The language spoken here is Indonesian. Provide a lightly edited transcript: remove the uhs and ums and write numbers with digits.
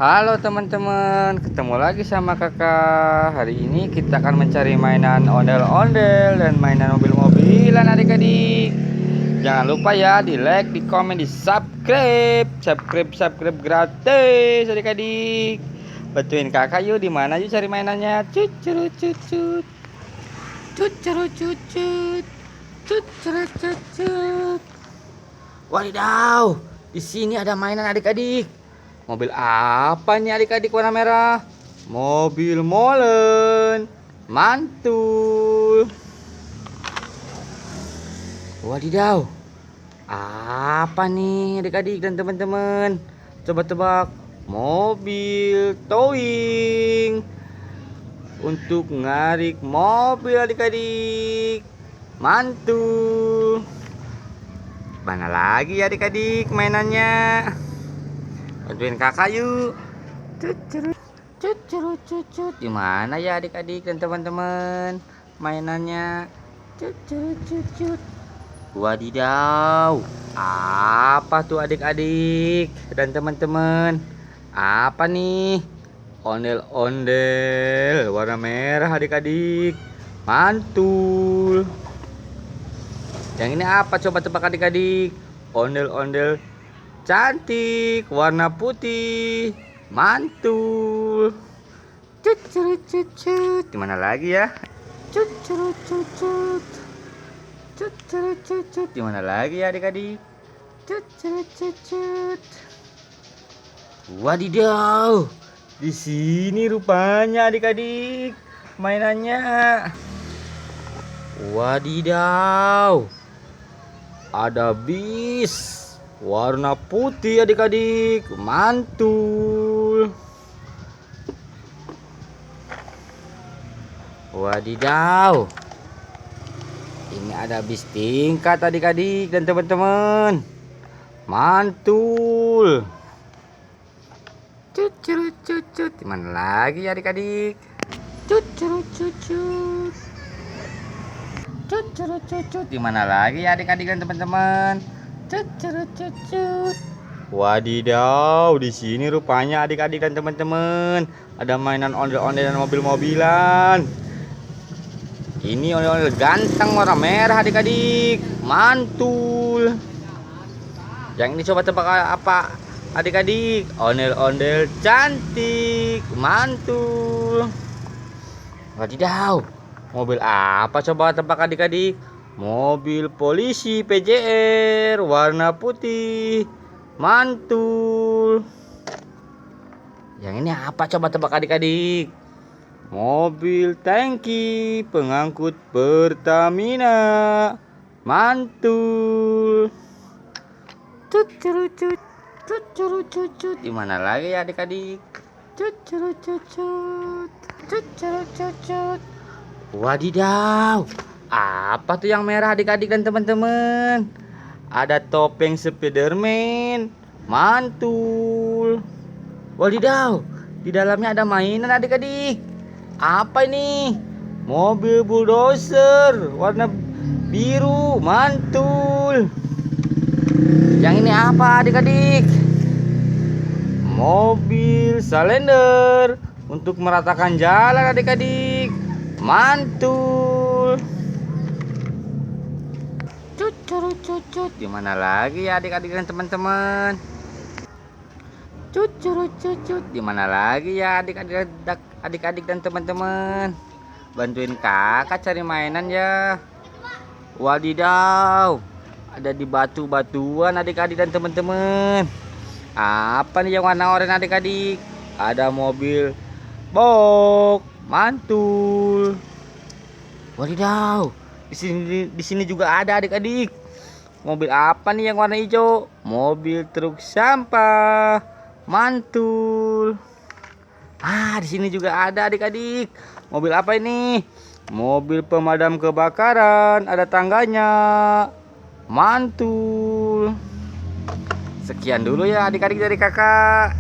Halo teman-teman, ketemu lagi sama kakak. Hari ini kita akan mencari mainan ondel-ondel dan mainan mobil-mobilan adik-adik. Jangan lupa ya di like, di komen, di subscribe. Subscribe gratis adik-adik. Bantuin kakak yuk, di mana yuk cari mainannya. Cucut cucut. Cucut cucut. Cucut cucut. Wadidaw, di sini ada mainan adik-adik. Mobil apa nih adik-adik warna merah? Mobil molen mantul. Wadidaw, apa nih adik-adik dan teman-teman? Coba tebak. Mobil towing untuk ngarik mobil adik-adik. Mantul. Mana lagi adik-adik mainannya? Bantuin kakak yuk. Cucut. Di mana ya adik-adik dan teman-teman mainannya? Cucut. Wadidaw. Apa tuh adik-adik dan teman-teman? Apa nih? Ondel-ondel warna merah adik-adik. Mantul. Yang ini apa? Coba tebak adik-adik. Ondel-ondel cantik warna putih. Mantul. Cucut. Dimana lagi ya? Cucut. Dimana lagi ya adik-adik? Cucut. Wadidaw. Di sini rupanya adik-adik mainannya. Wadidaw. Ada bis warna putih adik-adik. Mantul. Wadidaw. Ini ada bis tingkat adik-adik dan teman-teman. Mantul. Cucut. Dimana lagi adik-adik? Cucut. Dimana lagi adik-adik dan teman-teman? Cucut. Wadidaw, di sini rupanya adik-adik dan teman-teman ada mainan ondel-ondel dan mobil-mobilan. Ini ondel-ondel ganteng warna merah adik-adik. Mantul. Yang ini coba tebak apa adik-adik? Ondel-ondel cantik. Mantul. Wadidaw. Mobil apa coba tebak adik-adik? Mobil polisi PJR warna putih. Mantul. Yang ini apa coba tebak adik-adik? Mobil tangki pengangkut Pertamina. Mantul. Cucut. Di mana lagi ya adik-adik? Cucut. Wadidaw, apa tuh yang merah adik-adik dan teman-teman? Ada topeng Spiderman. Mantul. Wadidaw, di dalamnya ada mainan adik-adik. Apa ini? Mobil bulldozer warna biru. Mantul. Yang ini apa adik-adik? Mobil Salender untuk meratakan jalan adik-adik. Mantul. Cucut. Di mana lagi ya adik-adik dan teman-teman? Cucut. Di mana lagi ya adik-adik dan teman-teman? Bantuin kakak cari mainan ya. Wadidaw. Ada di batu-batuan adik-adik dan teman-teman. Apa nih yang warna oranye adik-adik? Ada mobil box. Mantul. Wadidaw. Di sini juga ada adik-adik. Mobil apa nih yang warna hijau? Mobil truk sampah. Mantul. Di sini juga ada adik-adik. Mobil apa ini? Mobil pemadam kebakaran, ada tangganya. Mantul. Sekian dulu ya adik-adik dari kakak.